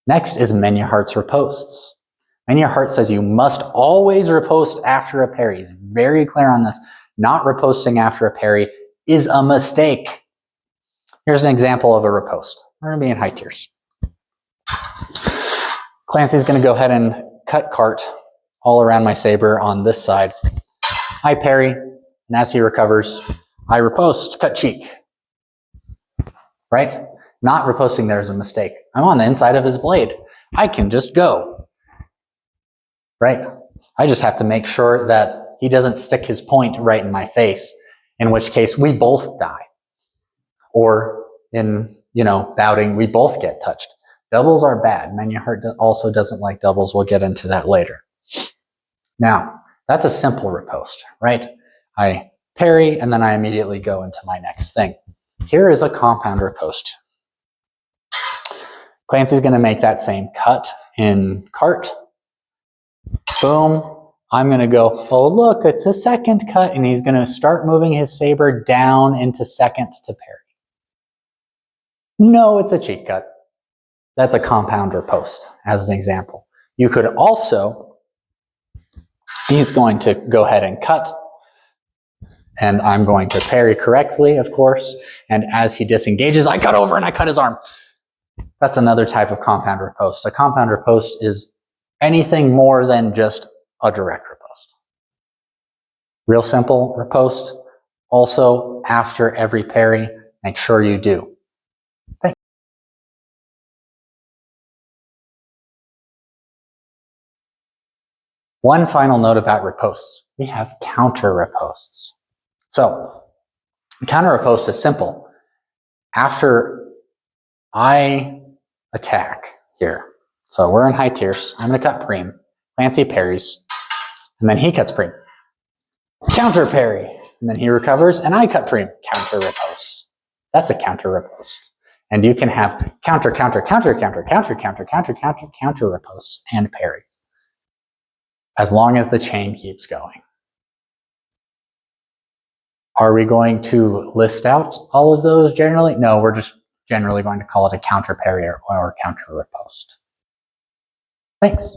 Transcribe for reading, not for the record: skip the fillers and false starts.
Next is Menyhárt's ripostes. Menyhárt says you must always riposte after a parry. He's very clear on this. Not riposting after a parry is a mistake. Here's an example of a riposte. We're going to be in high tierce. Clancy's going to go ahead and cut cart all around my saber on this side. I parry, and as he recovers, I riposte, cut cheek. Right? Not riposting there is a mistake. I'm on the inside of his blade. I can just go. Right? I just have to make sure that he doesn't stick his point right in my face, in which case we both die. Or in, bouting, we both get touched. Doubles are bad. Menyhárt also doesn't like doubles. We'll get into that later. Now, that's a simple riposte, right? I parry, and then I immediately go into my next thing. Here is a compound riposte. Clancy's going to make that same cut in cart. Boom. I'm going to go, oh, look, it's a second cut, and he's going to start moving his saber down into second to parry. No, it's a cheek cut. That's a compound riposte, as an example. You could also, he's going to go ahead and cut, and I'm going to parry correctly, of course, and as he disengages, I cut over and I cut his arm. That's another type of compound riposte. A compound riposte is anything more than just a direct riposte. Real simple riposte. Also, after every parry, make sure you do. Thanks. One final note about ripostes. We have counter-ripostes. So, counter-riposte is simple. After I attack here, so we're in high tierce, I'm going to cut preem. Clancy parries, and then he cuts preem. Counter parry, and then he recovers, and I cut preem. Counter riposte. That's a counter riposte. And you can have counter ripostes and parries, as long as the chain keeps going. Are we going to list out all of those generally? No, we're just generally going to call it a counter parry or counter riposte. Thanks.